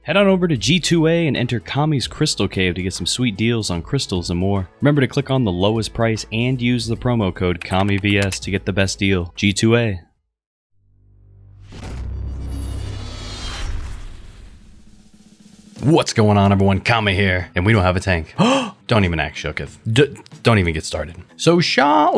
Head on over to G2A and enter Kami's Crystal Cave to get some sweet deals on crystals and more. Remember to click on the lowest price and use the promo code KamiVS to get the best deal. G2A. What's going on, everyone? Kami here, and we don't have a tank. Don't even act shooketh. Don't even get started. So SHA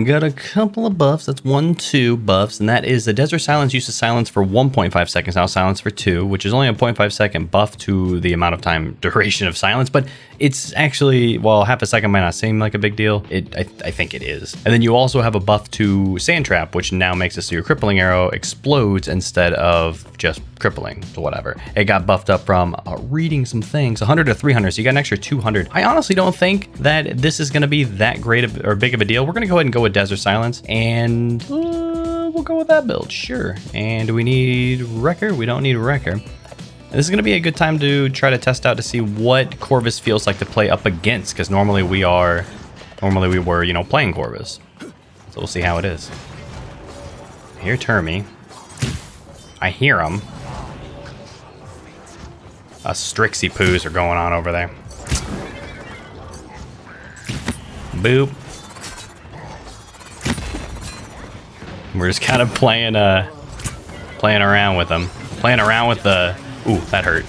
got a couple of buffs. That's 2 buffs, and that is the Desert Silence used to silence for 1.5 seconds, now silence for 2, which is only a 0.5 second buff to the amount of time duration of silence, but it's actually, well, half a second might not seem like a big deal. I think it is. And then you also have a buff to Sand Trap, which now makes it so your crippling arrow explodes instead of just crippling to whatever. It got buffed up from reading some things, 100 to 300, so you got an extra 200. I honestly don't think that this is going to be that great of, or big of a deal. We're going to go ahead and go with Desert Silence, and we'll go with that build, sure. And do we need Wrecker? We don't need Wrecker. This is going to be a good time to try to test out to see what Corvus feels like to play up against, because normally we were, you know, playing Corvus. So we'll see how it is. I hear Termi. I hear him. Strixie poos are going on over there. Boop. We're just kind of playing around with them. Playing around with the... Ooh, that hurt.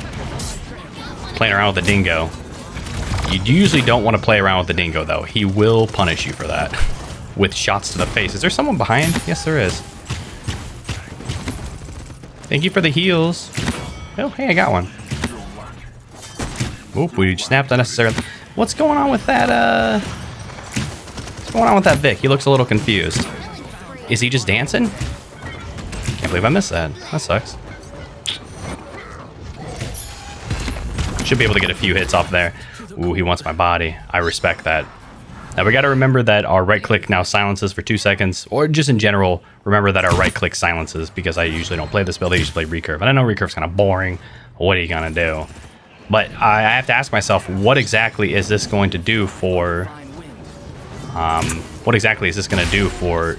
Playing around with the dingo. You usually don't want to play around with the dingo, though. He will punish you for that. With shots to the face. Is there someone behind? Yes, there is. Thank you for the heals. Oh, hey, I got one. Oop, we snapped unnecessarily. What's going on with that, What's going on with that Vic? He looks a little confused. Is he just dancing? Can't believe I missed that. That sucks. Should be able to get a few hits off there. Ooh, he wants my body. I respect that. Now we gotta remember that our right click now silences for 2 seconds, or just in general, remember that our right click silences, because I usually don't play this build, I usually play recurve. And I know recurve's kind of boring. What are you gonna do? But I have to ask myself, what exactly is this going to do for... what exactly is this going to do for...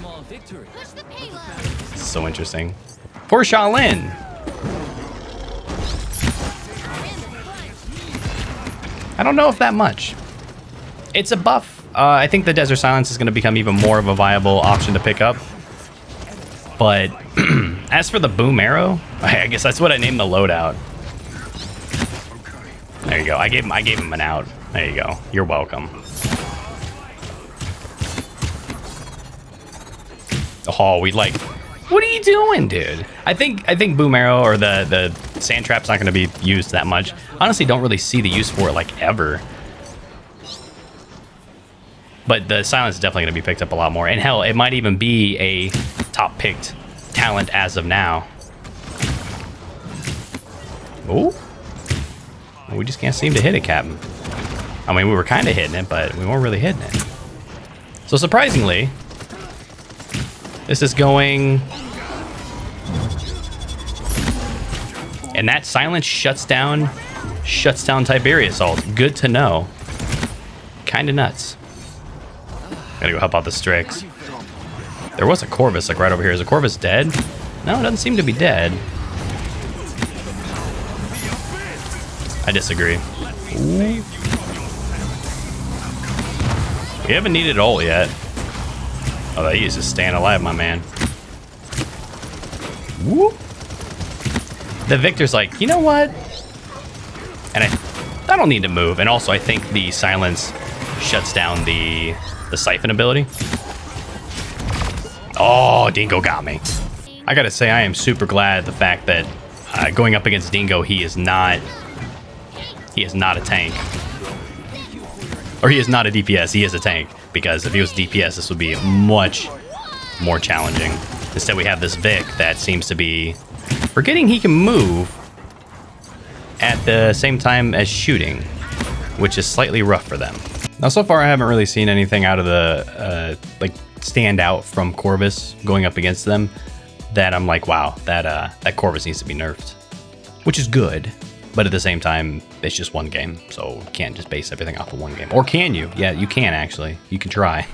So interesting. For Shaolin! I don't know if that much. It's a buff. I think the Desert Silence is going to become even more of a viable option to pick up. But as for the Boom Arrow, I guess that's what I named the loadout. There you go. I gave him an out. There you go. You're welcome. Oh, we like... What are you doing, dude? I think Boom Arrow or the Sand Trap's not going to be used that much. Honestly, don't really see the use for it like ever. But the Silence is definitely going to be picked up a lot more. And hell, it might even be a top picked talent as of now. Oh. We just can't seem to hit it, Captain. I mean, we were kind of hitting it, but we weren't really hitting it. So surprisingly, this is going... And that silence shuts down Tiberius ult. Good to know. Kind of nuts. Gotta go help out the Strix. There was a Corvus like right over here. Is the Corvus dead? No, it doesn't seem to be dead. I disagree. Ooh. We haven't needed ult yet. Oh, that is just staying alive, my man. Woo. The Victor's like, you know what? And I don't need to move. And also, I think the silence shuts down the siphon ability. Oh, Dingo got me. I gotta say, I am super glad the fact that going up against Dingo, he is not a tank. Or he is not a DPS, he is a tank. Because if he was DPS, this would be much more challenging. Instead, we have this Vic that seems to be forgetting he can move at the same time as shooting, which is slightly rough for them. Now, so far, I haven't really seen anything out of the, like, stand out from Corvus going up against them that I'm like, wow, that Corvus needs to be nerfed. Which is good. But at the same time, it's just one game, so you can't just base everything off of one game. Or can you? Yeah, you can actually. You can try.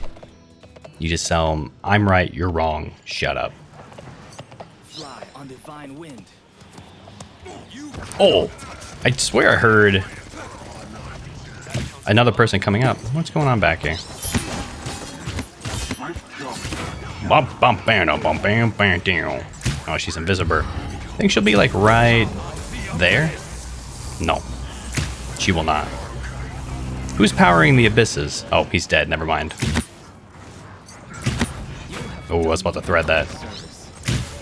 You just tell them, I'm right, you're wrong, shut up. Fly on divine wind. Oh! I swear I heard another person coming up. What's going on back here? Oh, she's invisible. I think she'll be like right there. No, she will not. Who's powering the abysses? Oh, he's dead. Never mind. Oh, I was about to thread that.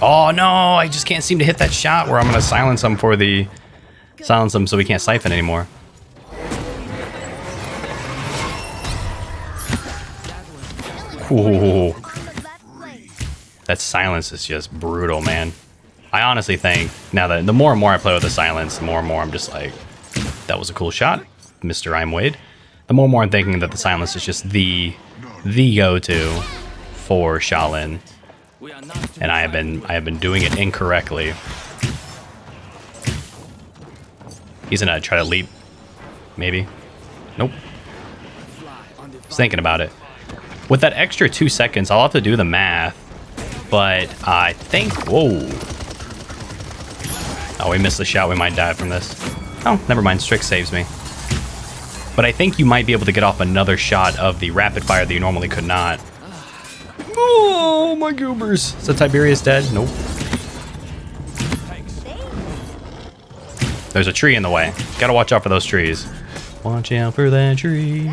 Oh no, I just can't seem to hit that shot where I'm gonna silence him for the silence him so we can't siphon anymore. Ooh. That silence is just brutal, man. I honestly think now that the more and more I play with the silence, the more and more I'm just like, that was a cool shot, Mr. I'm Wade. The more and more I'm thinking that the silence is just the go-to for Shaolin. And I have been doing it incorrectly. He's gonna try to leap. Maybe. Nope. Just thinking about it. With that extra 2 seconds, I'll have to do the math. But I think... Whoa. Oh, we missed the shot. We might die from this. Oh, never mind. Strix saves me. But I think you might be able to get off another shot of the rapid fire that you normally could not. Oh, my goobers. Is the Tiberius dead? Nope. There's a tree in the way. Gotta watch out for those trees. Watch out for that tree.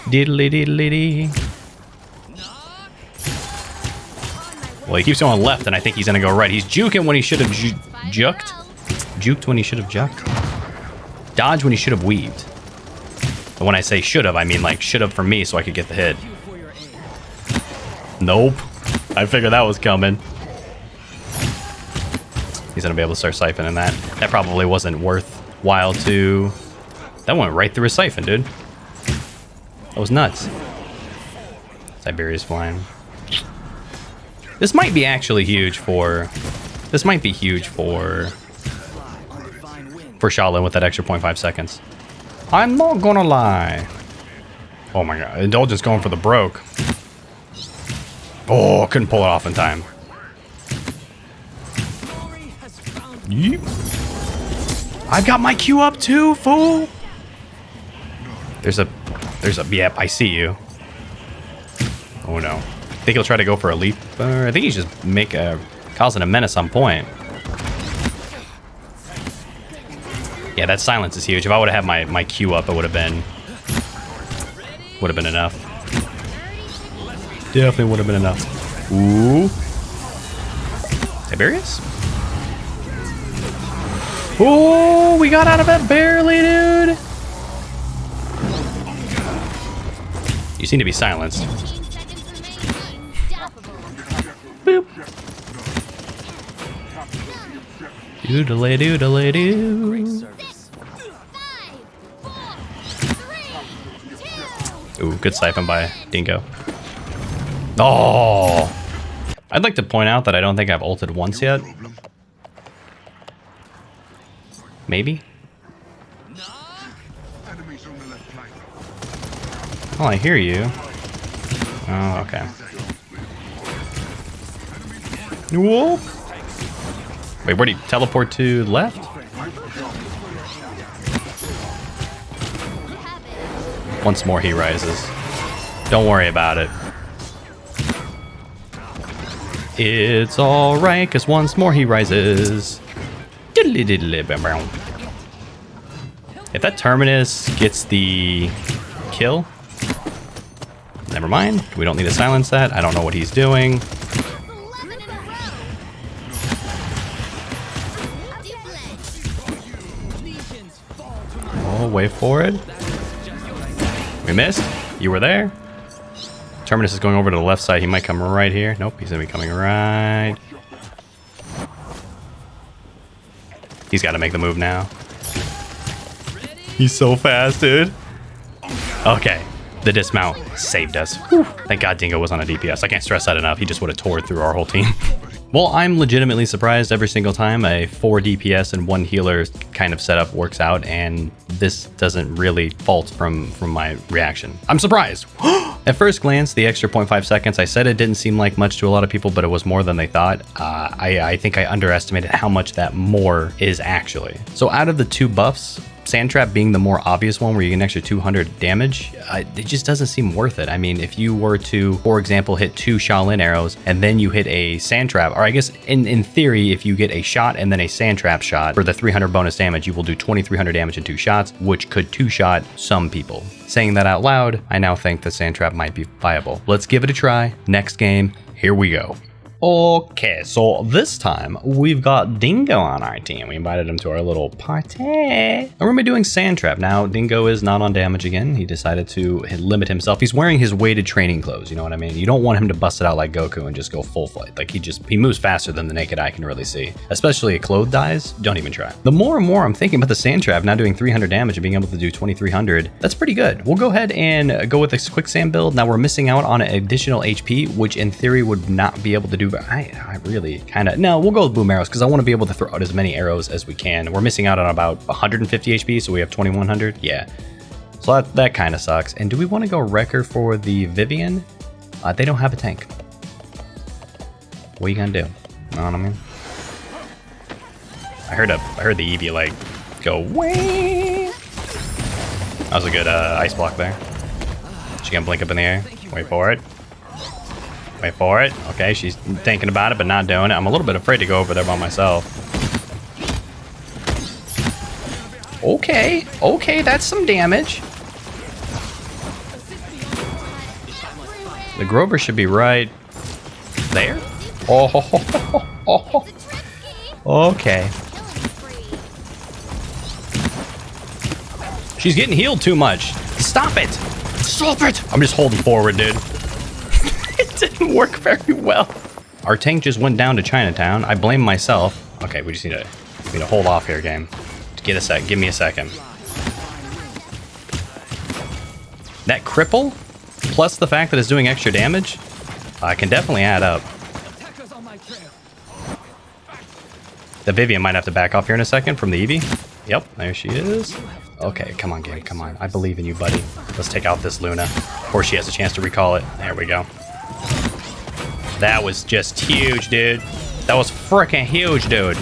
Diddly diddly dee. Well, he keeps going left, and I think he's gonna go right. He's juking when he should have juked. Juked when he should have jucked. Dodge when he should have weaved. And when I say should have, I mean like should have for me so I could get the hit. Nope. I figured that was coming. He's gonna be able to start siphoning that. That probably wasn't worthwhile to... That went right through his siphon, dude. That was nuts. Tiberius flying. This might be actually huge for... This might be huge for Shaolin with that extra 0.5 seconds. I'm not gonna lie. Oh my god. Indulgence going for the broke. Oh, couldn't pull it off in time. Yeep. I've got my Q up too, fool. There's a, yep, I see you. Oh no. I think he'll try to go for a leap. I think he's just causing a menace on point. Yeah, that silence is huge. If I would have had my Q up, it would have been enough. Definitely would have been enough. Ooh. Tiberius? Oh, we got out of it barely, dude. You seem to be silenced. Boop. Doodle doodle doo. Ooh, good siphon by Dingo. Oh! I'd like to point out that I don't think I've ulted once yet. Maybe? Oh, I hear you. Oh, okay. Whoa! Wait, where'd he teleport to left? Once more he rises. Don't worry about it. It's alright, cause once more he rises. If that Terminus gets the kill, never mind. We don't need to silence that. I don't know what he's doing. Oh, wait for it. We missed. You were there. Terminus is going over to the left side. He might come right here. Nope, he's gonna be coming right. He's got to make the move now. He's so fast, dude. Okay, the dismount saved us. Whew. Thank God Dingo was on a DPS. I can't stress that enough. He just would have tore through our whole team. Well, I'm legitimately surprised every single time a 4 DPS and 1 healer kind of setup works out, and this doesn't really fault from my reaction. I'm surprised. At first glance, the extra 0.5 seconds, I said it didn't seem like much to a lot of people, but it was more than they thought. I think I underestimated how much that more is actually. So out of the 2 buffs, Sand Trap being the more obvious one where you get an extra 200 damage, it just doesn't seem worth it. I mean, if you were to, for example, hit 2 Shaolin arrows and then you hit a Sand Trap, or I guess in theory, if you get a shot and then a Sand Trap shot for the 300 bonus damage, you will do 2300 damage in 2 shots, which could 2-shot some people. Saying that out loud, I now think the Sand Trap might be viable. Let's give it a try. Next game, here we go. Okay, so this time we've got Dingo on our team. We invited him to our little party. And we're gonna be doing Sand Trap. Now, Dingo is not on damage again. He decided to limit himself. He's wearing his weighted training clothes, you know what I mean? You don't want him to bust it out like Goku and just go full flight. Like he moves faster than the naked eye can really see. Especially a clothed Diaz, don't even try. The more and more I'm thinking about the Sand Trap now doing 300 damage and being able to do 2300, that's pretty good. We'll go ahead and go with this quick sand build. Now we're missing out on an additional HP, which in theory would not be able to do, but I really kind of, no, we'll go with boom arrows because I want to be able to throw out as many arrows as we can. We're missing out on about 150 HP, so we have 2100. Yeah, so that kind of sucks. And do we want to go Wrecker for the Vivian? They don't have a tank. What are you gonna do? You know what I mean? I heard the Eevee like go way. That was a good ice block there. She gonna blink up in the air. Wait for it. Wait for it. Okay, she's thinking about it, but not doing it. I'm a little bit afraid to go over there by myself. Okay, that's some damage. The Grover should be right there. Oh. Okay. She's getting healed too much. Stop it. Stop it. I'm just holding forward, dude. It didn't work very well. Our tank just went down to Chinatown. I blame myself. Okay, we just need to hold off here, game. Give me a second. That cripple, plus the fact that it's doing extra damage, can definitely add up. The Vivian might have to back off here in a second from the Eevee. Yep, there she is. Okay, come on, game, come on. I believe in you, buddy. Let's take out this Luna before she has a chance to recall it. There we go. That was just huge, dude. That was freaking huge, dude.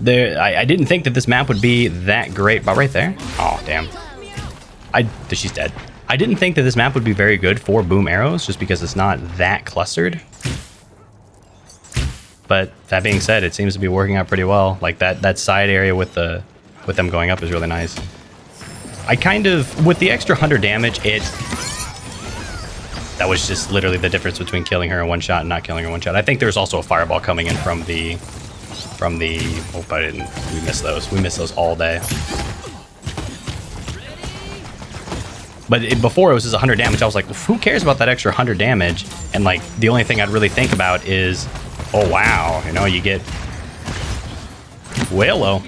I didn't think that this map would be that great, but right there. Oh, damn. She's dead. I didn't think that this map would be very good for boom arrows, just because it's not that clustered. But that being said, it seems to be working out pretty well. Like that side area with them going up is really nice. I kind of, with the extra 100 damage, that was just literally the difference between killing her in one shot and not killing her in one shot. I think there's also a fireball coming in from the, oh, but we missed those. We missed those all day. But before it was just 100 damage. I was like, well, who cares about that extra 100 damage? And like, the only thing I'd really think about is, oh, wow, you know, you get way low.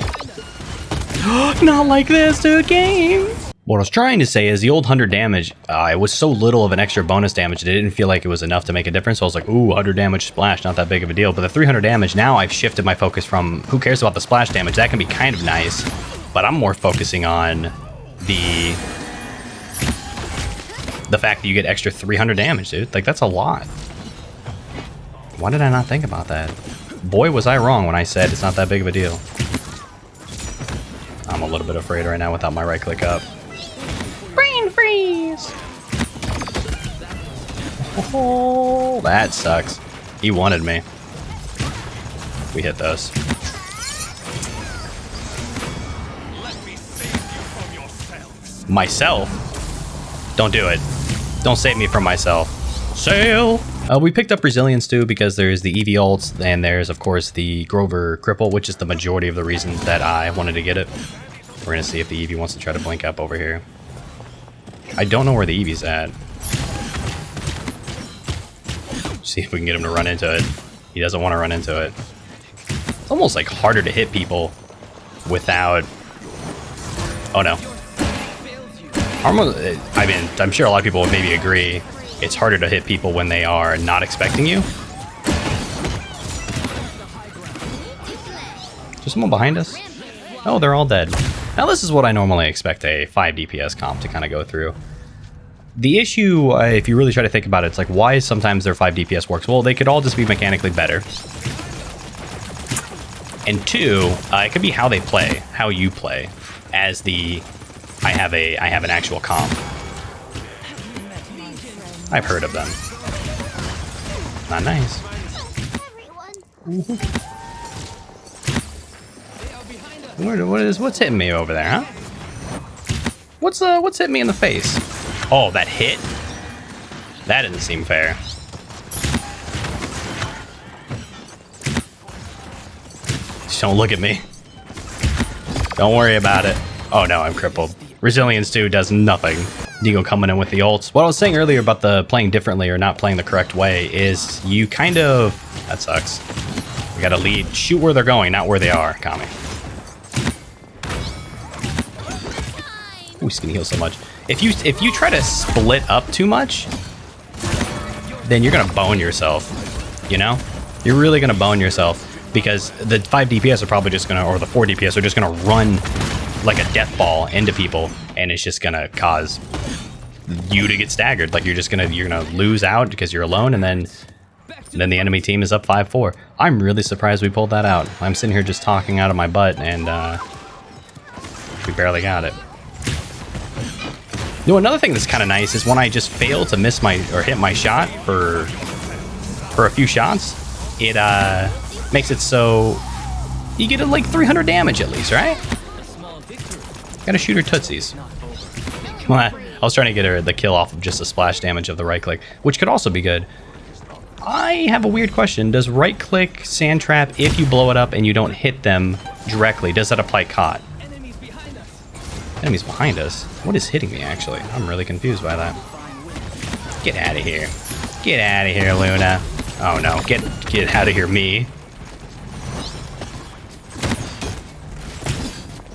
Not like this, dude, game. What I was trying to say is the old 100 damage, it was so little of an extra bonus damage that it didn't feel like it was enough to make a difference. So I was like, ooh, 100 damage splash, not that big of a deal. But the 300 damage, now I've shifted my focus from who cares about the splash damage. That can be kind of nice, but I'm more focusing on the fact that you get extra 300 damage, dude. Like, that's a lot. Why did I not think about that? Boy, was I wrong when I said it's not that big of a deal. I'm a little bit afraid right now without my right click up. Brain freeze! Oh, that sucks. He wanted me. We hit those. Myself? Don't do it. Don't save me from myself. Sail! We picked up Resilience too because there's the Eevee ults and there's of course the Grover Cripple, which is the majority of the reason that I wanted to get it. We're gonna see if the Eevee wants to try to blink up over here. I don't know where the Eevee's at. See if we can get him to run into it. He doesn't want to run into it. It's almost like harder to hit people without... Oh no. I mean, I'm sure a lot of people would maybe agree. It's harder to hit people when they are not expecting you. someone behind us? Oh, they're all dead. Now this is what I normally expect a 5 DPS comp to kind of go through. The issue, if you really try to think about it, it's like, why sometimes their 5 DPS works? Well, they could all just be mechanically better. And two, it could be how they play, how you play, as the I have an actual comp. I've heard of them. Not nice. What's hitting me over there, huh? What's hitting me in the face? Oh, that hit? That didn't seem fair. Just don't look at me. Don't worry about it. Oh no, I'm crippled. Resilience 2 does nothing. Deagle coming in with the ults. What I was saying earlier about the playing differently or not playing the correct way is you kind of... That sucks. We gotta lead. Shoot where they're going, not where they are, Kami. Ooh, he's gonna heal so much. If you try to split up too much, then you're gonna bone yourself, you know? You're really gonna bone yourself because the 5 DPS are probably just gonna, or the 4 DPS are just gonna run like a death ball into people, and it's just gonna cause you to get staggered. Like you're gonna lose out because you're alone, and then the enemy team is up 5-4. I'm really surprised we pulled that out. I'm sitting here just talking out of my butt, and we barely got it. You know, another thing that's kind of nice is when I just fail to miss or hit my shot for a few shots, it makes it so you get like 300 damage at least, right? Gotta shoot her tootsies. I was trying to get her the kill off of just the splash damage of the right click, which could also be good. I have a weird question. Does right click sand trap, if you blow it up and you don't hit them directly, does that apply caught? Enemies behind us? What is hitting me, actually? I'm really confused by that. Get out of here. Get out of here, Luna. Oh no, get out of here, me.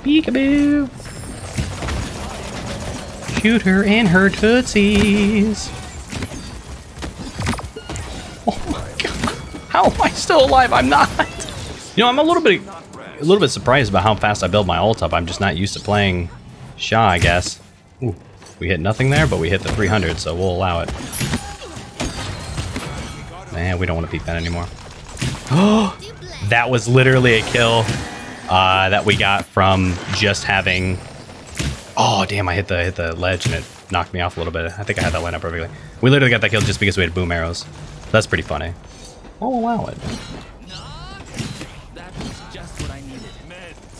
Peekaboo. Shoot her in her tootsies. Oh my god. How am I still alive? I'm not. You know, I'm a little bit surprised about how fast I build my ult up. I'm just not used to playing SHA, I guess. Ooh, we hit nothing there, but we hit the 300, so we'll allow it. Man, we don't want to peek that anymore. Oh, that was literally a kill that we got from just having... Oh, damn, I hit the ledge and it knocked me off a little bit. I think I had that line up perfectly. We literally got that kill just because we had boom arrows. That's pretty funny. I'll allow it.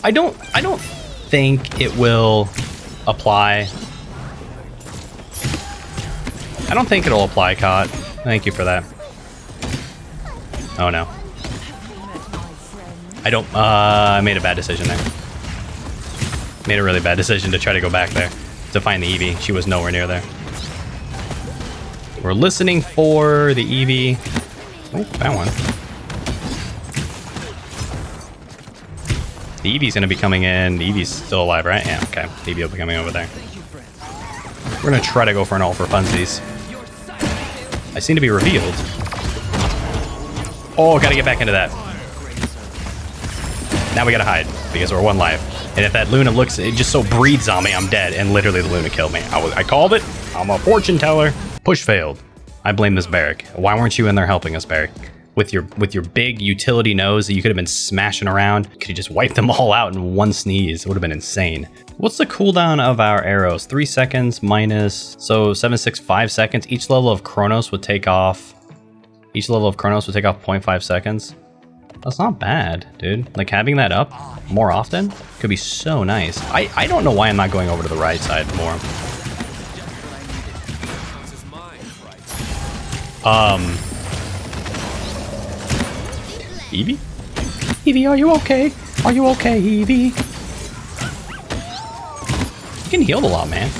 I don't think it will apply. I don't think it'll apply, Cot. Thank you for that. Oh no. I made a bad decision there. Made a really bad decision to try to go back there to find the Eevee. She was nowhere near there. We're listening for the Eevee. Oh, found one. The Eevee's gonna be coming in. The Eevee's still alive, right? Yeah, okay. The Eevee will be coming over there. We're gonna try to go for an ult for funsies. I seem to be revealed. Oh, gotta get back into that. Now we gotta hide because we're one life. And if that Luna looks, it just so breathes on me, I'm dead. And literally the Luna killed me. I called it. I'm a fortune teller. Push failed. I blame this Barrack. Why weren't you in there helping us, Barrack? With your big utility nose that you could have been smashing around. Could you just wipe them all out in one sneeze? It would have been insane. What's the cooldown of our arrows? 3 seconds minus, so 7, 6, 5 seconds. Each level of Chronos would take off 0.5 seconds. That's not bad, dude. Like having that up more often could be so nice. I don't know why I'm not going over to the right side more. Eevee? Eevee, are you okay? Are you okay, Eevee? You can heal a lot, man.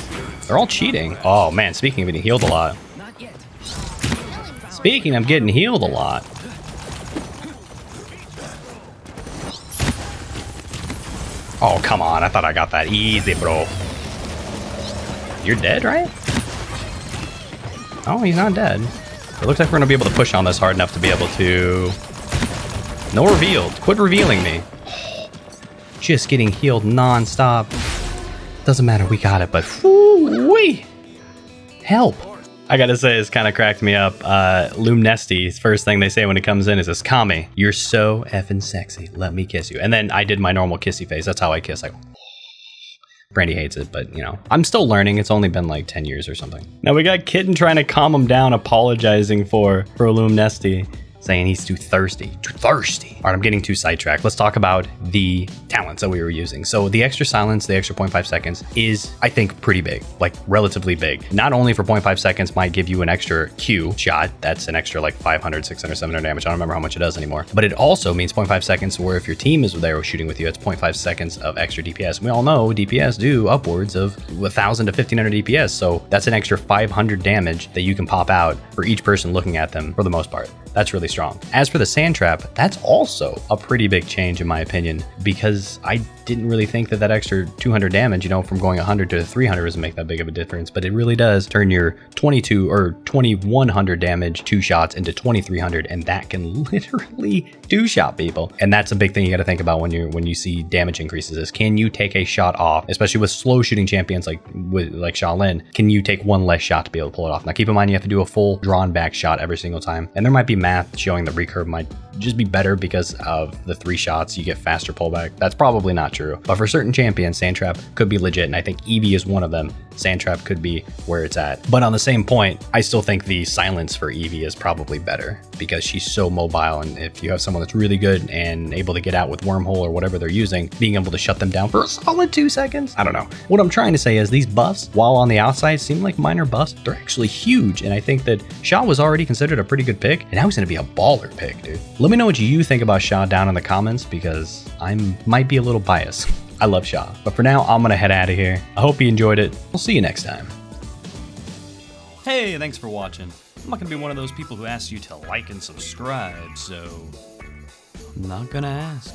They're all cheating. Oh man, speaking of getting healed a lot. Speaking of getting healed a lot. Oh, come on. I thought I got that easy, bro. You're dead, right? Oh, he's not dead. It looks like we're going to be able to push on this hard enough to be able to... No revealed. Quit revealing me. just getting healed non-stop. Doesn't matter, we got it, but whoo-wee! Help! I gotta say, it's kind of cracked me up. Lumnesti's first thing they say when it comes in is this, Kami, you're so effing sexy, let me kiss you. And then I did my normal kissy face. That's how I kiss. Like, Brandy hates it, but you know, I'm still learning. It's only been like 10 years or something. Now we got Kitten trying to calm him down, apologizing for Lumnesti, saying he's too thirsty. Too thirsty. All right, I'm getting too sidetracked. Let's talk about the talents that we were using. So the extra silence, the extra 0.5 seconds is, I think, pretty big, like relatively big. Not only for 0.5 seconds might give you an extra Q shot. That's an extra like 500, 600, 700 damage. I don't remember how much it does anymore. But it also means 0.5 seconds where if your team is there shooting with you, it's 0.5 seconds of extra DPS. We all know DPS do upwards of 1,000 to 1,500 DPS. So that's an extra 500 damage that you can pop out for each person looking at them for the most part. That's really strong. As for the sand trap, that's also a pretty big change in my opinion, because I didn't really think that extra 200 damage, you know, from going 100 to 300 doesn't make that big of a difference, but it really does turn your 22 or 2100 damage 2 shots into 2300, and that can literally 2-shot people. And that's a big thing you got to think about when you see damage increases is, can you take a shot off, especially with slow shooting champions like Shaolin, can you take one less shot to be able to pull it off? Now keep in mind you have to do a full drawn back shot every single time, and there might be math showing the recurve might just be better because of the 3 shots you get faster pullback. That's probably not true, but for certain champions sand trap could be legit, and I think Eevee is one of them. Sand trap could be where it's at, but on the same point I still think the silence for Eevee is probably better because she's so mobile, and if you have someone that's really good and able to get out with wormhole or whatever they're using, being able to shut them down for a solid 2 seconds. I don't know. What I'm trying to say is these buffs, while on the outside seem like minor buffs, they're actually huge, and I think that SHA was already considered a pretty good pick, and now he's going to be a baller pick, dude. Let me know what you think about SHA down in the comments, because I might be a little biased. I love SHA. But for now, I'm gonna head out of here. I hope you enjoyed it. We'll see you next time. Hey, thanks for watching. I'm not gonna be one of those people who asks you to like and subscribe, so I'm not gonna ask.